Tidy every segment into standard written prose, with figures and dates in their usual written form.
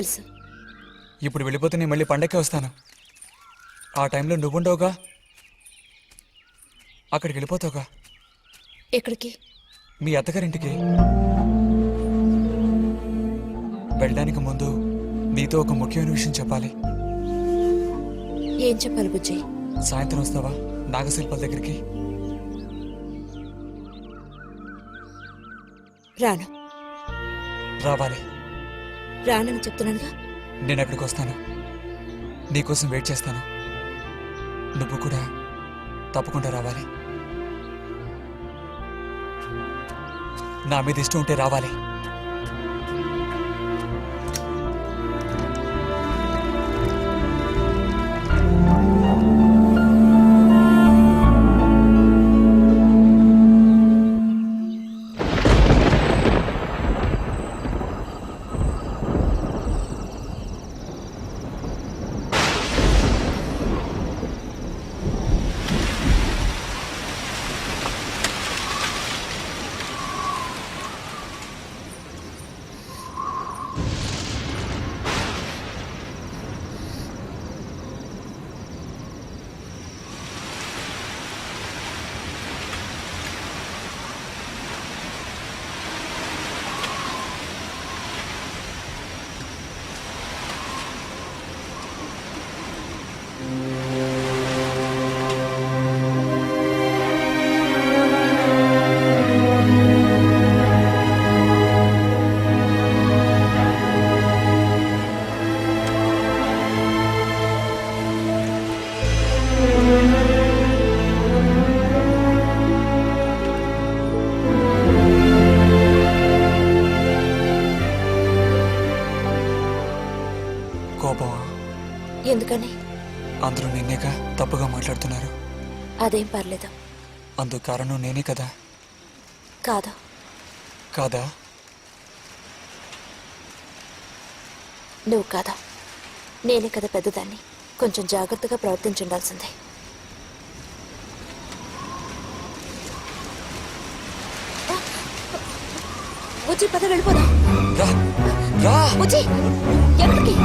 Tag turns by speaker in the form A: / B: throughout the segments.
A: తెలుసు.
B: ఇప్పుడు వెళ్ళిపోతే నేను మళ్ళీ పండక్కి వస్తాను. ఆ టైంలో నువ్వుండవుగా, అక్కడికి వెళ్ళిపోతావుగా.
A: ఎక్కడికి?
B: మీ అత్తగారింటికి. వెళ్ళడానికి ముందు నీతో ఒక ముఖ్యమైన విషయం చెప్పాలి.
A: ఏం చెప్పాలి బుజ్జి?
B: సాయంత్రం వస్తావా నాగశిల్పాల దగ్గరికి?
A: రాను.
B: రావాలి.
A: రానని చెప్తున్నానుగా.
B: నేను అక్కడికి వస్తాను, నీకోసం వెయిట్ చేస్తాను. నువ్వు కూడా తప్పకుండా రావాలి. నా మీద ఇష్టం ఉంటే రావాలి. కోపమా?
A: ఎందుకని?
B: అందరూ నిన్నేగా తప్పుగా మాట్లాడుతున్నారు.
A: అదేం పర్లేదు.
B: అందుకు కారణం నేనే కదా.
A: కాదు.
B: కాదా?
A: నువ్వు కాదా, నేనే కదా పెద్దదాన్ని. కొంచెం జాగ్రత్తగా ప్రవర్తించుండాల్సిందే. బుజ్జి పద వెళ్ళిపోదాం.
B: రా రా.
A: బుజ్జి ఎక్కడికి?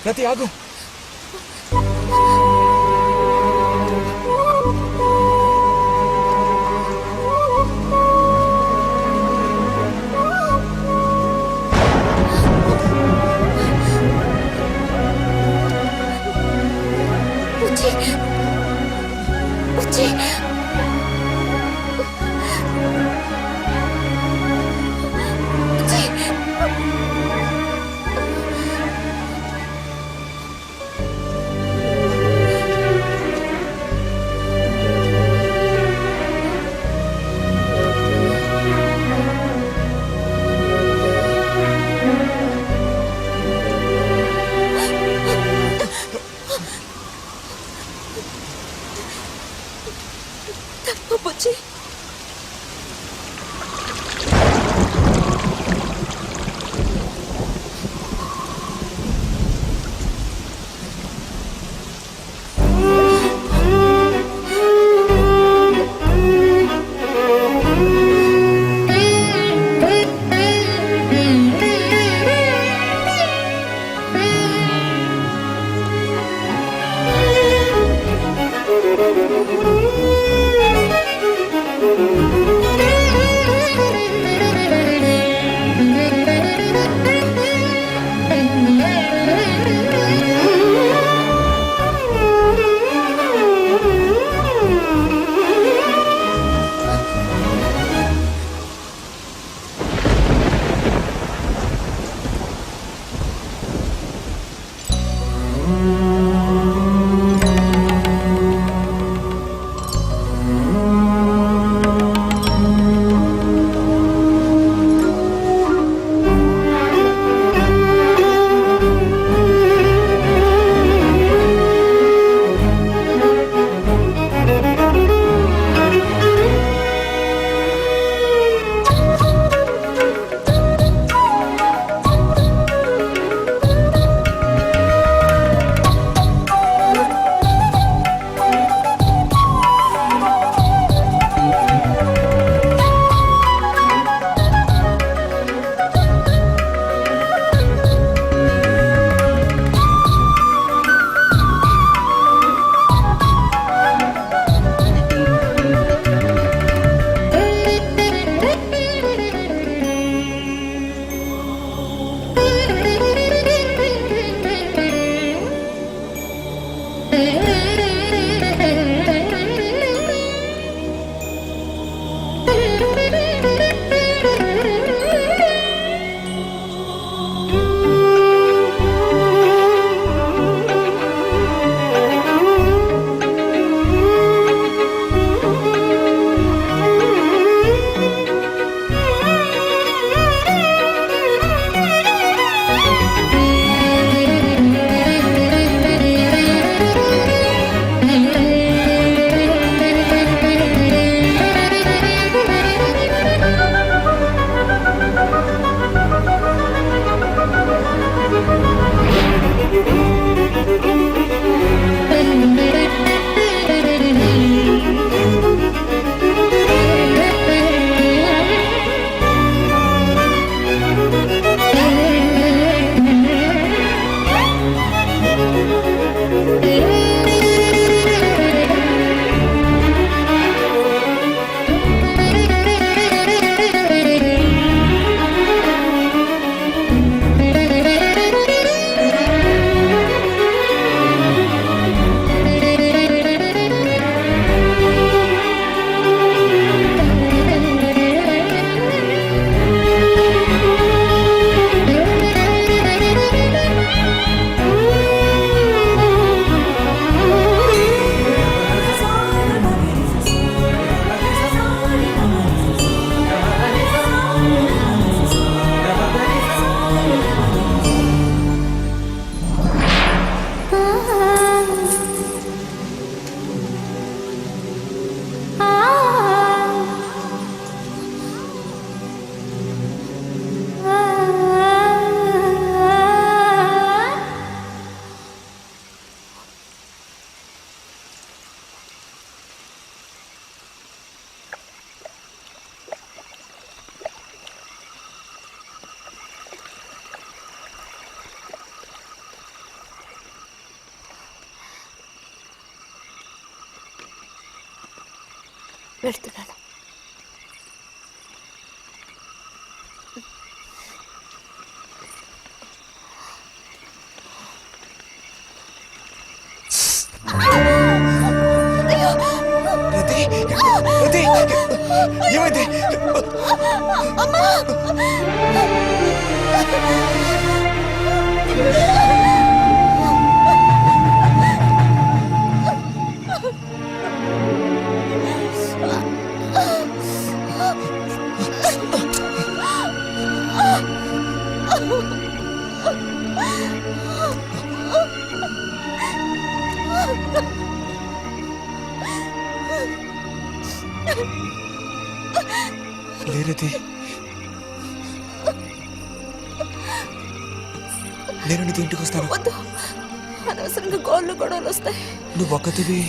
B: రతి ఆగు.
A: బుజ్జి బుజ్జి వెళ్తున్నాను.
B: రతి రతి ఏమైంది? లేరతి, నేను నీతో ఇంటికి వస్తాను.
A: వద్దు, అనవసరంగా గోళ్ళు గొడవలు వస్తాయి.
B: నువ్వు ఒక్కతివి.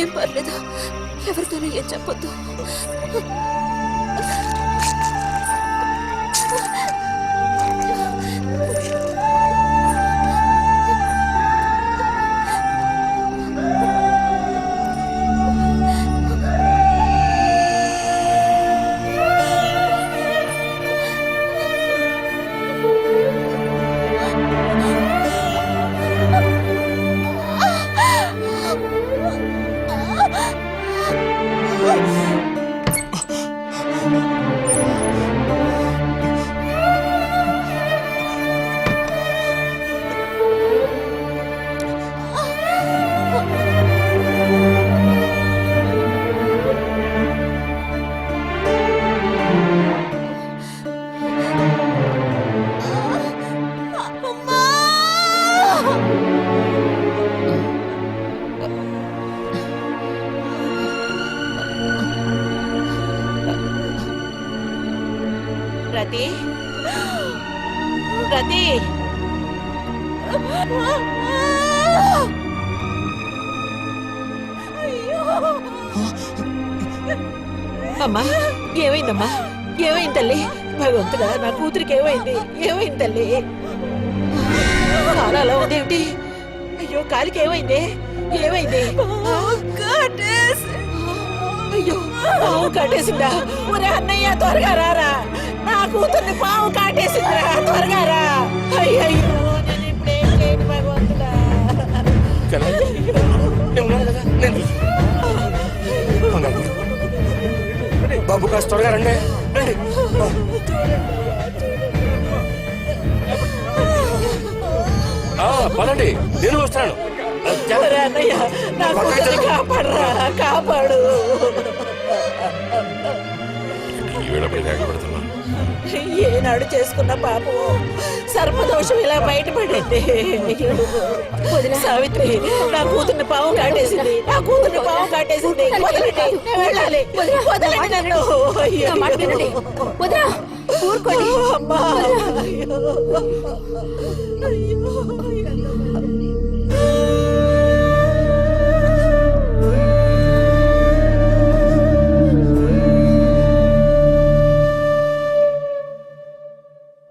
A: ఏం పర్లేదు, ఎవరితోనూ ఏం చెప్పొద్దు.
C: రతి రతి అమ్మా, ఏమైందమ్మా? ఏమైంది తల్లి? భగవంతుడా, నా కూతురికి ఏమైంది? ఏమైంది తల్లి? కాలు అలా ఉందేమిటి? అయ్యో, కాలికి ఏమైంది? ఏమైంది? అయ్యో, పాము కాటేసిందా? ఒరే అన్నయ్య, త్వరగా రారా, నా కూతుర్ని పాము కాటేసిందిరా, త్వరగా రా. అయ్యో, నేను ఇప్పుడేం చేయను భగవంతుడా.
D: బాబు కాస్త త్వరగా రండి. పదండి, నేను వస్తాను.
C: ఒరే అన్నయ్య, నా కూతుర్ని కాపాడరా, కాపాడు. ఏనాడు చేసుకున్న పాపం సర్పదోషం ఇలా బయటపడింది. సావిత్రి, నా కూతుర్ని పాము కాటేసింది, నా కూతుర్ని పాము కాటేసింది. వదలండి, నేను వెళ్ళాలి. వదలండి నన్ను.
A: వదరా, ఊరుకోండి.
C: అమ్మా,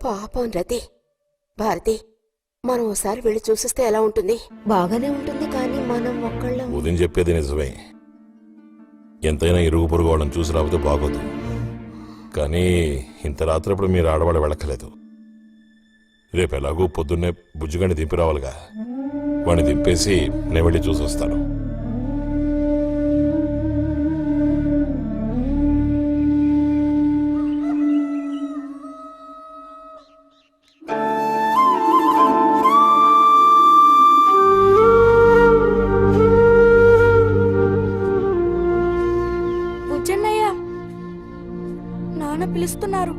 E: పాపం రతి. భారతి, మనం ఓసారి వెళ్ళి చూసిస్తే ఎలా ఉంటుంది?
A: బాగానే ఉంటుంది, కానీ మనం ఒక్కళ్ళం.
F: ఉదయం చెప్పేది నిజమే. ఎంతైనా ఇరుగు పొరుగు వాళ్ళని చూసి రాకపోతే బాగోదు. కానీ ఇంత రాత్రప్పుడు మీరు ఆడవాళ్ళు వెళ్ళక్కలేదు. రేపు ఎలాగూ పొద్దున్నే బుజ్జిగాని దింపి రావాలిగా. వాడిని దింపేసి నేను వెళ్ళి చూసి వస్తాను.
A: నాన్న పిలుస్తున్నారు.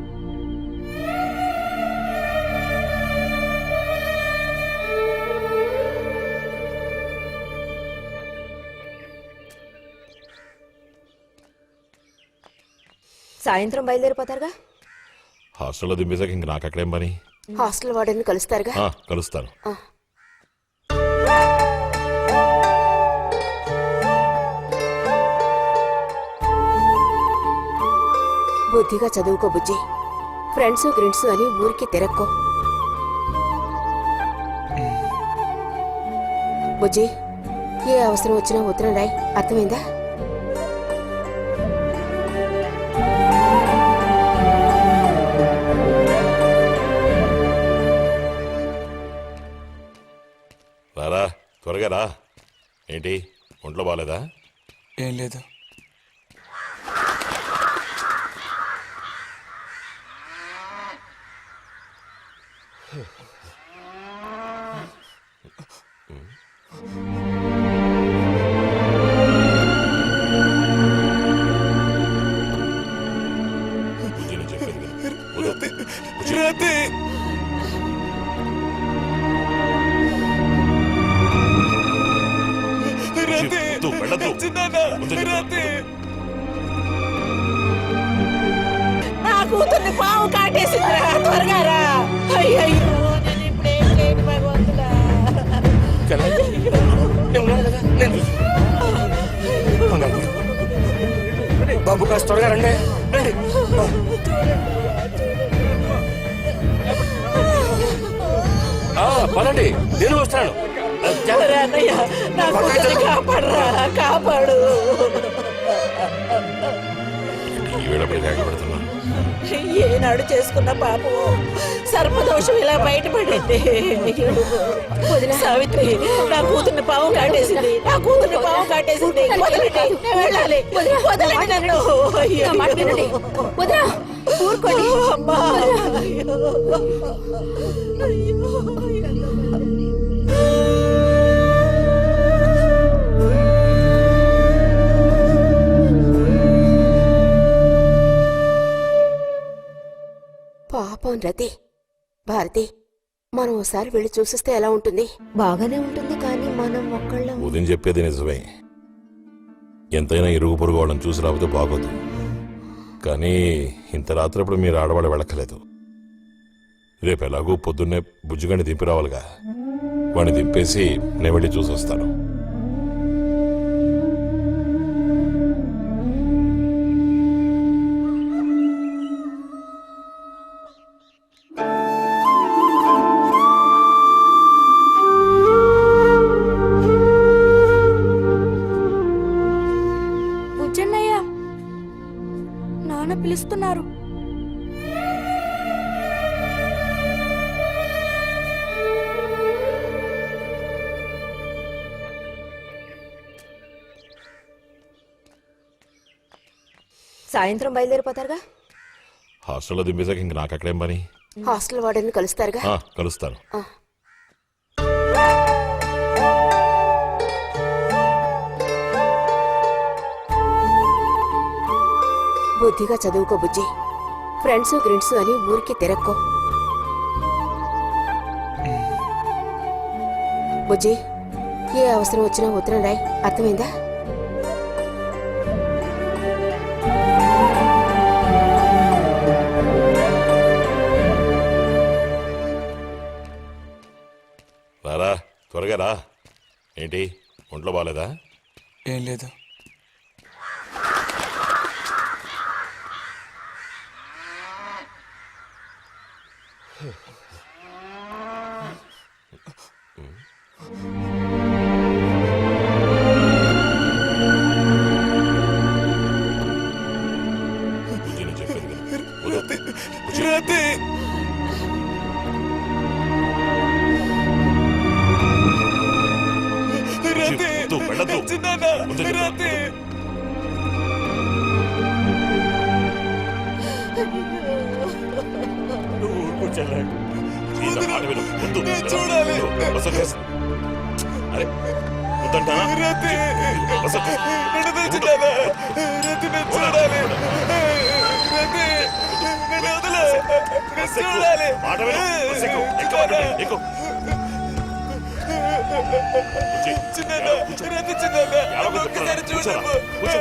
E: సాయంత్రం బయలుదేరిపోతారుగా?
F: హాస్టల్లో దింపేసాక ఇంక నాకు అక్కడేం పని?
E: హాస్టల్ వార్డెన్ కలుస్తారుగా?
F: కలుస్తాను.
E: బుద్ధిగా చదువుకో బుజ్జి. ఫ్రెండ్స్ గ్రిండ్స్ అని ఊరికి తిరక్కో. బుజ్జి, ఏ అవసరం వచ్చినా ఉత్తరం రాయి, అర్థమైందా?
F: రారా త్వరగా రా. ఏంటి ఒంట్లో బాగాలేదా?
B: ఏం లేదు.
F: బుజ్జి నేను చెప్పేది విను. వద్దు. బుజ్జి.
B: రతి
F: బుజ్జి, వద్దు, వెళ్ళొద్దు. వద్దు చెప్పు.
C: నా కూతుర్ని పాము కాటేసిందిరా త్వరగా రా. అయ్యయ్యో నేను ఇప్పుడేం చేయను భగవంతుడా.
D: నేను ఉన్నాను కదా, నేను చూసుకుంటాను. బాబు కాస్త త్వరగా రండి. రండి. పదండి, నేను వస్తాను.
C: ఒరే అన్నయ్య నా కూతుర్ని కాపాడరా, కాపాడు.
F: ఈ వేళపడి కేకలు పెడుతున్నా.
C: ఏనాడు చేసుకున్న పాపం సర్పదోషం ఇలా బయటపడింది. వదిన సావిత్రి, నా కూతుర్ని పాము కాటేసింది, నా కూతుర్ని పాము కాటేసింది. వదలండి, నేను వెళ్ళాలి. వదలండి నన్ను. అయ్యో.
A: వదినా ఊరుకోండి.
C: అమ్మా. అయ్యో. అయ్యో.
E: పాపం రతి, భారతి, మనం ఓసారి వెళ్ళి చూసిస్తే ఎలా ఉంటుంది?
A: బాగానే ఉంటుంది కానీ మనం ఒక్కళ్ళం.
F: ఉదయం చెప్పేది నిజమే. ఎంతైనా ఇరుగు పొరుగు వాళ్ళని చూసి రాకపోతే బాగోదు. కానీ ఇంత రాత్రప్పుడు మీరు ఆడవాళ్ళు వెళ్ళక్కలేదు. రేపు ఎలాగూ పొద్దున్నే బుజ్జిగాని దింపి రావాలిగా. వాడిని దింపేసి నేను వెళ్ళి చూసి వస్తాను.
A: బుజ్జన్నయ్య, నాన్న పిలుస్తున్నారు.
E: సాయంత్రం బయలుదేరిపోతారుగా?
F: హాస్టల్లో దింపేశాక ఇంక నాకు అక్కడేం పని?
E: హాస్టల్ వార్డెన్ కలుస్తారుగా?
F: కలుస్తాను.
E: బుద్ధిగా చదువుకో బుజ్జి. ఫ్రెండ్స్ గ్రిడ్స్ అని ఊరికి తిరక్కో. బుజ్జి, ఏ అవసరం వచ్చినా ఉత్తరం రాయ్, అర్థమైందా?
F: రారా త్వరగా రా. ఏంటి ఒంట్లో బాగాలేదా?
B: ఏం లేదు.
F: బుజ్జి నేను చెప్పేది విను. వద్దు. బుజ్జి.
B: రతి
F: బుజ్జి, వద్దు, వెళ్ళొద్దు. వద్దు చెప్పు.
B: రతి
D: నువ్వు కూర్చోలే.
F: ఈ నా మాట విను. వద్దు.
B: నేను చూడాలి.
F: అసలు చేసి. అరే వద్దంటానా?
B: రతి
F: అసలు చేసి.
B: నన్ను తెచ్చుతానా? రతి నేను చూడాలి. రతి నన్ను వదిలే. నేను చూడాలి.
F: మాట విను. బస్సు ఎక్కు. ఎక్కు మాట విను. ఎక్కు. బుజ్జి,
B: చిన్నన్న,
F: కూర్చో.
B: రతి చిన్నన్న,
F: ఏడవకు
B: ఒక్కసారి
F: చెప్తున్నా.
B: చూడము.
F: కూర్చో.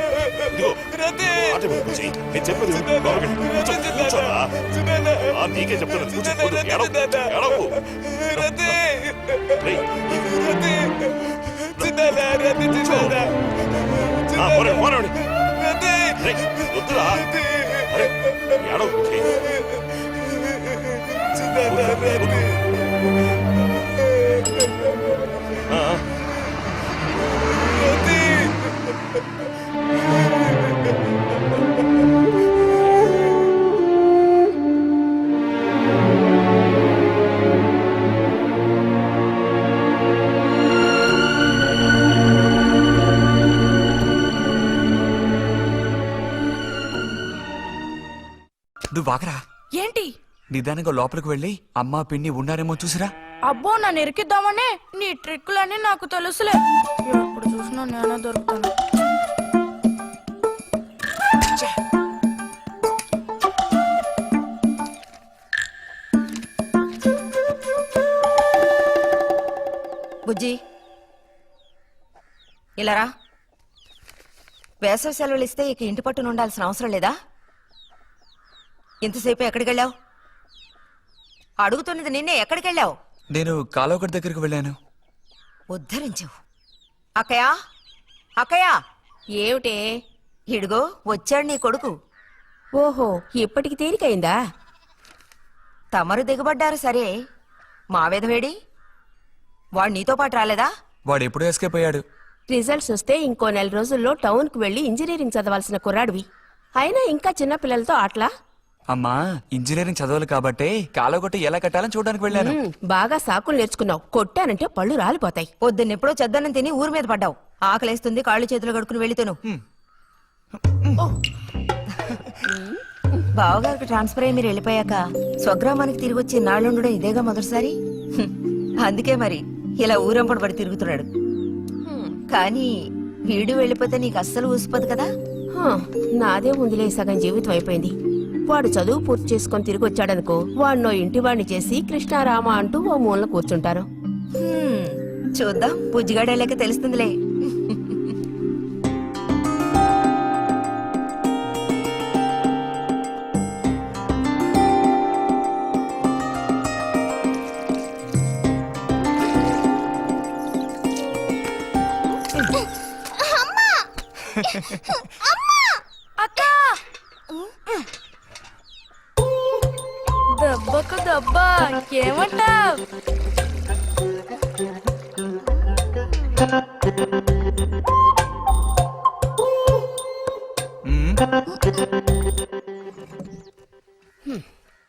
F: ఇదిగో.
B: రతి
F: మాట విను బుజ్జి. నేను చెప్పేది విను.
B: చిన్నన్న,
F: లోపలికి వెళ్ళు. కూర్చో.
B: రతి
F: కూర్చోరా.
B: చిన్నన్న,
F: నీకే చెప్తున్నా. కూర్చో.
B: చిన్నన్న,
F: వద్దు.
B: రతి
F: ఏడవకు.
B: చిన్నన్న.
F: ఏడవకు.
B: రతి
F: రేయ్.
B: రతి చిన్నన్న, రతి చిన్నన్న.
F: పోనీ, పోనీ.
B: రతి
F: రేయ్, వద్దురా.
B: రతి
F: అరే ఏడవకు బుజ్జి.
B: చిన్నన్న, రతి
F: ఆ, ఆ.
B: రతి నిదానంగా లోపలికి వెళ్ళి అమ్మా పిన్ని ఉన్నారేమో చూసిరా.
A: అబ్బో నన్ను ఇరికిద్దామని నీ ట్రిక్కులన్నీ నాకు తెలుసులే. ఎప్పుడు చూసినా నేనే దొరుకుతాను.
G: బుజ్జి ఇలారా. వేసవి సెలవులు ఇస్తే ఇక ఇంటి పట్టున ఉండాల్సిన అవసరం లేదా? ఇంతసేపు ఎక్కడికి వెళ్ళావు? అడుగుతున్నది నిన్నే, ఎక్కడికి వెళ్ళావు?
B: నేను కాలువగడ్డ దగ్గరికి వెళ్ళాను.
G: ఉద్ధరించావు. అక్కయ్యా, అక్కయ్యా,
E: ఏమిటే?
G: ఇడుగో వచ్చాడు నీ కొడుకు.
E: ఓహో, ఇప్పటికి తేలికైందా?
G: తమరు దిగబడ్డారు సరే, మా వేదవేడి వాడు నీతో పాటు రాలేదా?
B: వాడు ఎప్పుడూ ఎస్కేప్ అయ్యాడు.
E: రిజల్ట్స్ వస్తే ఇంకో 4 రోజుల్లో టౌన్కి వెళ్ళి ఇంజనీరింగ్ చదవాల్సిన కుర్రాడివి. అయినా ఇంకా చిన్న పిల్లలతో ఆటలా?
B: అమ్మా ఇంజనీరింగ్ చదవాలి కాబట్టి కాలువగొట్ట ఎలా కట్టాలని చూడడానికి వెళ్ళాను.
E: బాగా సాకులు నేర్చుకున్నావు. కొట్టానంటే పళ్ళు రాలిపోతాయి.
G: పొద్దున్నెప్పుడో చెద్దన్నం తిని ఊరి మీద పడ్డావు. ఆకలేస్తుంది, కాళ్ళు చేతులు కడుక్కుని వెళ్ళితేను. బావగారికి ట్రాన్స్ఫర్ అయ్యి మీరు వెళ్ళిపోయాక స్వగ్రామానికి తిరిగి వచ్చి నాళ్ళుండడం ఇదేగా మొదటిసారి. అందుకే మరి ఇలా ఊరంపడి పడి తిరుగుతున్నాడు. కానీ వీడు వెళ్ళిపోతే నీకు అస్సలు ఊసిపోదు కదా.
E: నాదే ముందులే, సగం జీవితం అయిపోయింది. వాడు చదువు పూర్తి చేసుకొని తిరిగి వచ్చాడనుకో, వాడినో ఇంటి వాడిని చేసి కృష్ణారామ అంటూ ఓ మూలన కూర్చుంటారు.
G: చూద్దాం, బుజ్జిగాడేలేక తెలుస్తుందిలే.
A: అక్క దెబ్బకు దెబ్బ ఏమంటావ్?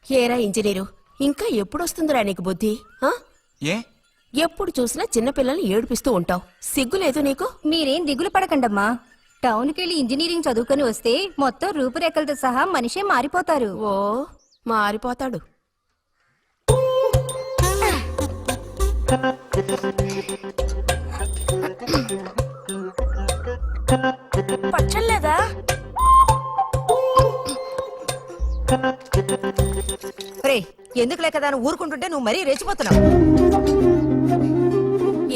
E: ఏరా ఇంజనీరు, ఇంకా ఎప్పుడొస్తుందిరా నీకు బుద్ధి?
B: ఏ
E: ఎప్పుడు చూసినా చిన్నపిల్లల్ని ఏడిపిస్తూ ఉంటావు. సిగ్గులేదు నీకు?
H: మీరేం దిగులు పడకండమ్మా. టౌన్కెళ్ళి ఇంజనీరింగ్ చదువుకొని వస్తే మొత్తం రూపురేఖలతో సహా మనిషే మారిపోతారు.
E: ఓ, మారిపోతాడు.
A: పచ్చలేదా?
G: రే, ఎందుకు లేక దాన్ని ఊరుకుంటుంటే నువ్వు మరీ రెచ్చిపోతున్నావు.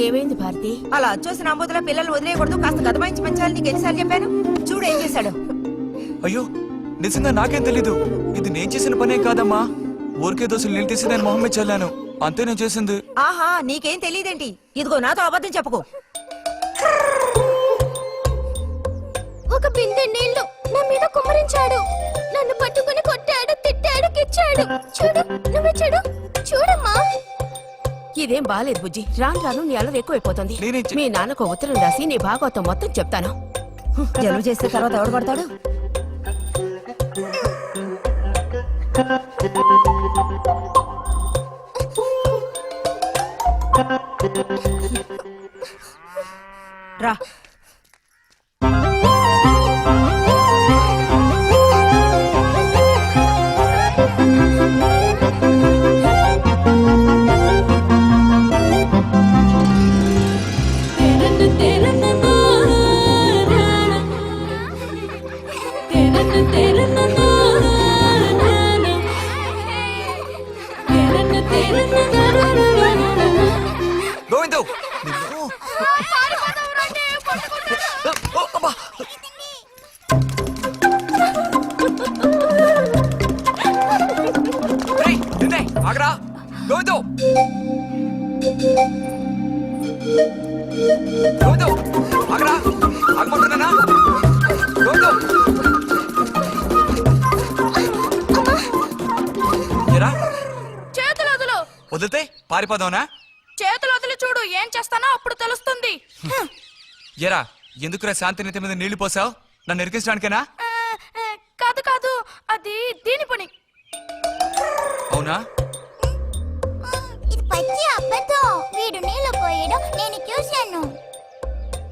E: ఏమైంది భారతి?
G: అలా వచ్చేసిన అంబుతుల పిల్లలు వదిలేయకూడదు, కాస్త గదమాయించి పెంచాలని నీకు ఎన్నిసార్లు చెప్పాను? చూడు ఏం చేశాడు.
B: అయ్యో నిజంగా నాకేం తెలీదు. ఇది నేను చేసిన పనే కాదమ్మా. ఊరికే దోశలు నీళ్ళు తీసి దాన్ని మొహం మీద చల్లాను, అంతే నేను చేసింది.
G: ఆహా, నీకేం తెలియదేంటి? ఇదిగో నాతో అబద్ధం చెప్పుకో.
H: ఒక బిందె నీళ్లు నా మీద కుమ్మరించాడు. నన్ను పట్టుకుని కొట్టాడు, తిట్టాడు, కిచ్చాడు. చూడు, నువ్వే చూడు, చూడమ్మా.
E: ఇదేం బాలేదు బుజ్జి. రాను రాను నీ అల్లరి ఎక్కువైపోతుంది. మీ నాన్నకు ఉత్తరం రాసి నీ భాగవతం మొత్తం చెప్తాను.
G: జలుబు చేస్తే తర్వాత ఎవడు పడతాడు? రా.
B: గోవిందు ఆగరా. గోవిందు గోవిందు ఆగరా, ఆగమంటున్నానా? గోవిందు ఎరా,
A: చేతులు వదులు.
B: వదిలితే పారిపోదావునా?
A: చేతులు వదిలి చూడు, ఏం చేస్తానో అప్పుడు తెలుస్తుంది.
B: ఎరా, ఎందుకురా శాంతి నెత్తి మీద నీళ్లు పోసావు? నన్ను ఎరికించడానికేనా?
A: కాదు కాదు, అది దీని పని.
B: అవునా?
H: ఇది పచ్చి అబద్ధం. వీడు నీళ్ళు పోయడం నేను చూశాను.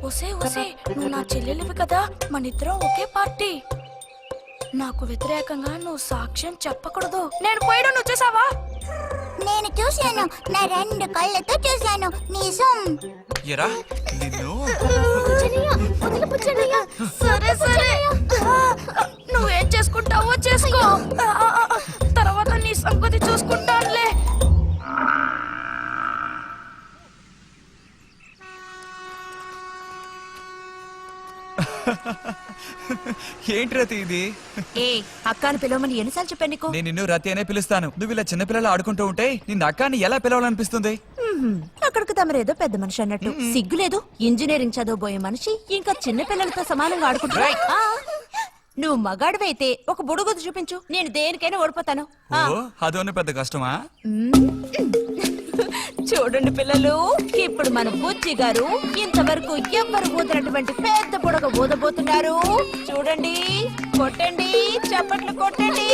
A: ఒసే ఒసే, నువ్వు నా చెల్లెలివి కదా, మన ఇద్దరం ఒకే పార్టీ. నాకు వ్యతిరేకంగా నువ్వు సాక్ష్యం చెప్పకూడదు. నేను పోయడం నువ్వు చూసావా?
H: నేను చూశాను, నా 2 కళ్ళతో చూశాను. నిజం.
B: ఎరా నిన్ను
A: సరే సరే, నువ్వేం చేసుకుంటావో చేసుకో. తర్వాత నీ సంగతి చూసుకుంటానులే.
B: ఏంటి రతి ఇది?
G: ఏ అక్కని పిలవమని ఎన్నిసార్లు చెప్పాను నీకు?
B: నేను నిన్ను రతి అనే పిలుస్తాను. నువ్వు ఇలా చిన్నపిల్లలు ఆడుకుంటూ ఉంటే నిన్న అక్కాన్ని ఎలా పిలవాలనిపిస్తుంది?
G: అక్కడికి తమరేదో పెద్ద మనిషి అన్నట్టు సిగ్గులేదు. ఇంజనీరింగ్ చదవబోయే మనిషి ఇంకా చిన్న పిల్లలతో సమానంగా ఆడుకుంటా. నువ్వు మగాడివైతే ఒక బుడుగుద్దు చూపించు, నేను దేనికైనా ఓడిపోతాను.
B: ఓ అదోనే పెద్ద కష్టమా?
G: చూడండి పిల్లలు, ఇప్పుడు మన బుజ్జి గారు ఇంతవరకు ఎవ్వరు ఊదినటువంటి పెద్ద బుడగ ఊదబోతున్నారు. చూడండి, కొట్టండి, చప్పట్లు కొట్టండి.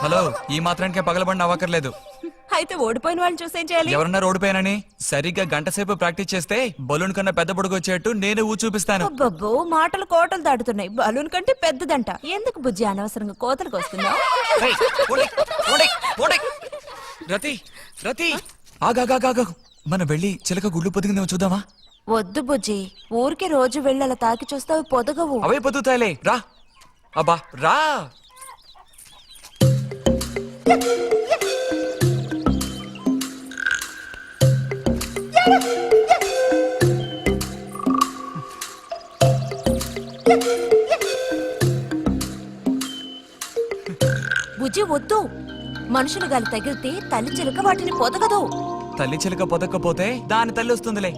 B: హలో, ఈ మాత్రానికే పగలబడిన అవ్వకర్లేదు.
G: అయితే ఓడిపోయిన వాళ్ళని చూసేం చేయాలి?
B: ఎవరన్నా ఓడిపోయానని సరిగ్గా గంట సేపు ప్రాక్టీస్ చేస్తే బలూన్ కన్నా పెద్ద బుడుగు వచ్చేట్టు నేనే ఊ చూపిస్తాను.
G: అబ్బబ్బో, మాటలు కోటలు దాటుతున్నాయి. బలూన్ కంటే పెద్దదంట. ఎందుకు బుజ్జి అనవసరంగా కోతలకు వస్తున్నావు?
B: ఏయ్, పోండి, పోండి, పోండి. రతి రతి ఆగాగాగా, మనం వెళ్ళి చిలక గుడ్లు పొదిగిందేమో చూద్దామా?
G: వద్దు బుజ్జి, ఊరికి రోజు వెళ్ళి అలా తాకి చూస్తావు, పొదగవు.
B: అవే పొద్దుతాయిలే, రా. అబ్బా రా.
G: బుజ్జి వద్దు, మనుషులు గాలి తగిలితే తల్లి చిలక వాటిని పొదగదు.
B: తల్లి చిలక పొదక్కపోతే దాని తల్లి వస్తుందిలే.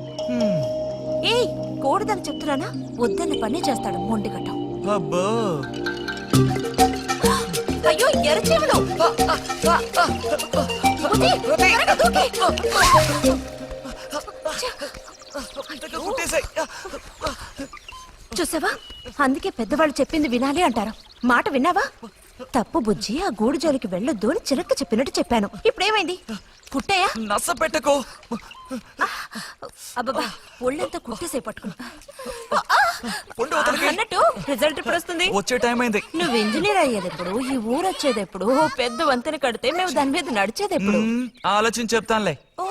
G: ఏయ్, కూడదని చెప్తున్నానా? వద్దన్న పని చేస్తాడు మొండిగట్టం.
B: అబ్బో,
G: అయ్యో ఎర్రచీమలు! బుజ్జి, త్వరగా దూకి.
B: కుట్టేసాయి.
G: చూసావా, అందుకే పెద్దవాళ్ళు చెప్పింది వినాలి అంటారు. మాట విన్నావా? తప్పు బుజ్జి, ఆ గూడు జోలికి వెళ్ళొద్దు అని చిలక చెప్పినట్టు చెప్పాను. ఇప్పుడేమైంది? కుట్టాయా?
B: నస పెట్టకో.
G: అబ్బబ్బా, ఒళ్ళంతా కుట్టేసే పట్టుకున్నా.
B: ఉండు అవతలకి.
G: అన్నట్టు రిజల్ట్ ఇప్పుడు వస్తుంది.
B: వచ్చే టైం అయింది.
G: నువ్వు ఇంజనీర్ అయ్యేది ఎప్పుడు? ఈ ఊరు వచ్చేది ఎప్పుడు? ఓ పెద్ద వంతెన కడితే మేము దాని మీద నడిచేది ఎప్పుడు?
B: ఆలోచించి చెప్తానులే.
G: ఓ,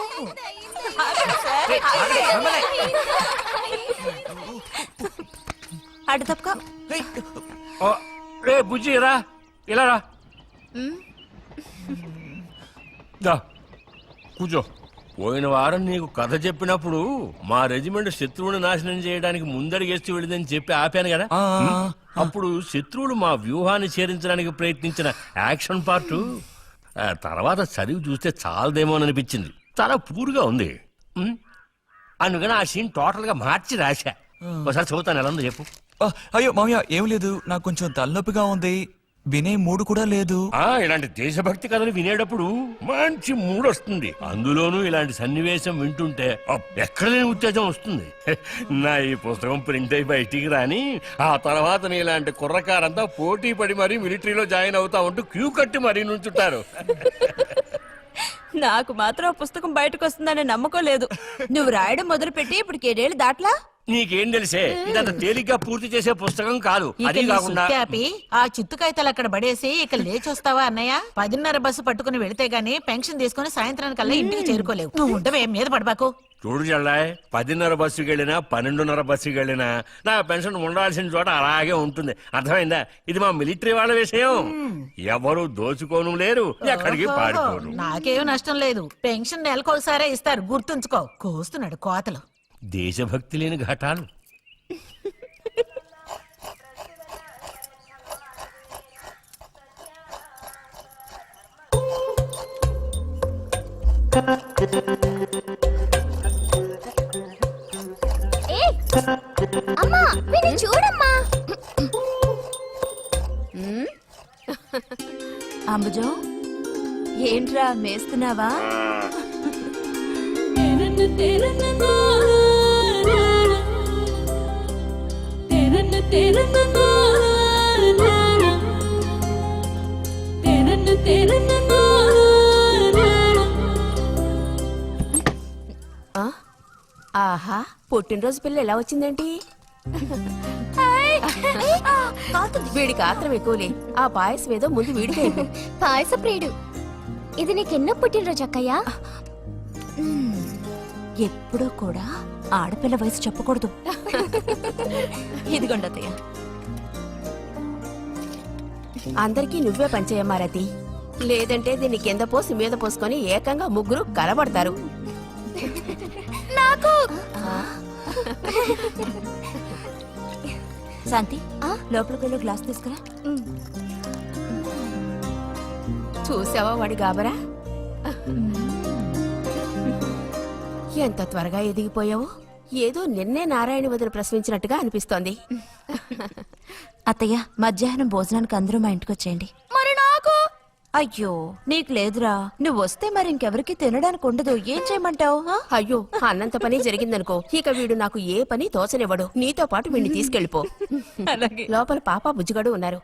G: ఆగండి సార్, ఆగండి. అటు తప్పక.
D: రే బుజ్జి రా, ఇలా రా. దా, కూర్చో. పోయిన వారం నీకు కథ చెప్పినప్పుడు మా రెజిమెంట్ శత్రువుని నాశనం చేయడానికి ముందడిగేస్తూ వెళ్ళిందని చెప్పి ఆపాను కదా. అప్పుడు శత్రువులు మా వ్యూహాన్ని చేరించడానికి ప్రయత్నించిన యాక్షన్ పార్ట్ తర్వాత చదివి చూస్తే చాలదేమో అని అనిపించింది. చాలా పూర్గా ఉంది. అందుకని ఆ సీన్ టోటల్ గా మార్చి రాశా. ఒకసారి చదువుతాను, ఎలా ఉందో చెప్పు.
B: అయ్యో మామయ్య, ఏం లేదు, నాకు కొంచెం తలనొప్పిగా ఉంది. వినే మూడు కూడా లేదు.
D: ఇలాంటి దేశభక్తి కథలు వినేటప్పుడు మంచి మూడ్ వస్తుంది. అందులోనూ ఇలాంటి సన్నివేశం వింటుంటే ఎక్కడ లేని ఉత్తేజం వస్తుంది. నా ఈ పుస్తకం ప్రింట్ అయి బయటికి రాని ఆ తర్వాత నీ ఇలాంటి కుర్రకారంతా పోటీ పడి మరీ మిలిటరీలో జాయిన్ అవుతా ఉంటూ క్యూ కట్టి మరీ నుంచుంటారు.
G: నాకు మాత్రం ఆ పుస్తకం బయటకు వస్తుందనే నమ్మకం లేదు. నువ్వు రాయడం మొదలుపెట్టి ఇప్పుడు 7 ఏళ్ళు దాట్లా.
D: నీకేం తెలిసే, ఇదంత తేలిగ్గా పూర్తి చేసే పుస్తకం కాదు. అది కాకుండా
C: ఆ చిత్తు కాగితాలు అక్కడ పడేసి ఇక లేచొస్తావా అన్నయ్య? 10:30 బస్సు పట్టుకుని వెళితే గానీ పెన్షన్ తీసుకుని సాయంత్రానికల్లా ఇంటికి చేరుకోలేవు. నువ్వు ఉండవే, మీద పడబాకు.
D: చూడు జల్లాయ్, 10:30 బస్సుకి వెళ్ళినా 12:30 బస్సుకి వెళ్ళినా నా పెన్షన్ ఉండాల్సిన చోట అలాగే ఉంటుంది. అర్థమైందా? ఇది మా మిలిటరీ వాళ్ళ విషయం. ఎవరు దోచుకోను లేరు, ఎక్కడికి పారిపోను.
C: నాకేం నష్టం లేదు. పెన్షన్ నెలకోసారే ఇస్తారు, గుర్తుంచుకో. కోస్తున్నాడు కోతలు.
D: దేశభక్తి లేని ఘటాలు.
H: అమ్మా, వీడిని చూడమ్మా.
G: అంబుజం, ఏంట్రా మేస్తున్నావా?
E: ఆ? ఆహా పుట్టినరోజు పిల్ల ఎలా వచ్చిందేంటి వీడికి ఆత్రం ఎక్కువలే ఆ పాయసం ఏదో ముందు వీడికి
H: పాయస ప్రియుడు. ఇది నీకెన్నో పుట్టినరోజు అక్కయ్యా?
I: ఎప్పుడూ కూడా ఆడపిల్ల వయసు చెప్పకూడదు. ఇదిగోండి అత్తయ్య.
E: అందరికీ నువ్వే పంచేయమ్మా రతి లేదంటే దీన్ని కింద పోసి మీద పోసుకొని ఏకంగా ముగ్గురు కలబడతారు
H: నాకు
I: శాంతి లోపలికి వెళ్ళి గ్లాస్ తీసుకురా.
E: చూసావా వాడి గాబరా ఎంత త్వరగా ఎదిగిపోయావు ఏదో నిన్నే నారాయణ వదిన ప్రశ్నించినట్టుగా అనిపిస్తోంది
I: అత్తయ్య మధ్యాహ్నం భోజనానికి అందరూ మా ఇంటికి వచ్చేయండి.
A: మరి నాకు
I: అయ్యో నీకు లేదురా, నువ్వు వస్తే మరి ఇంకెవరికి తినడానికి ఉండదు. ఏం చేయమంటావు?
E: అయ్యో అన్నంత పని జరిగిందనుకో ఇక వీడు నాకు ఏ పని తోచనివ్వడు నీతో పాటు వీడిని తీసుకెళ్ళిపో లోపల పాప బుజ్జిగాడు ఉన్నారు